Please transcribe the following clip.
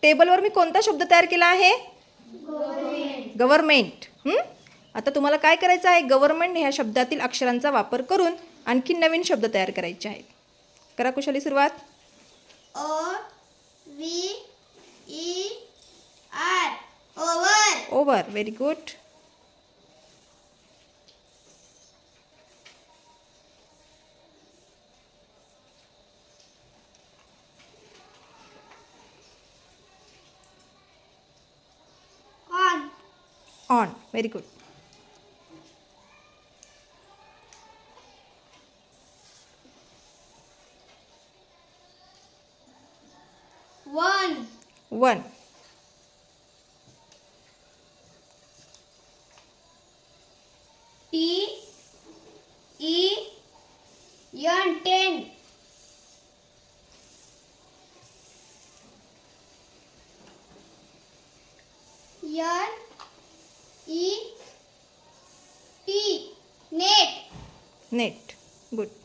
टेबलवर मी कोणता शब्द तयार केला आहे? गव्हर्नमेंट. आता तुम्हाला काय करायचं आहे? गव्हर्नमेंट ह्या शब्दातील अक्षरांचा वापर करून आणखी नवीन शब्द तयार करायचे आहेत. करा कुशली सुरुवात. OVER. Over. Over. Very good. On. On. Very good. One. One. TEN. 10. NET. Net. Good.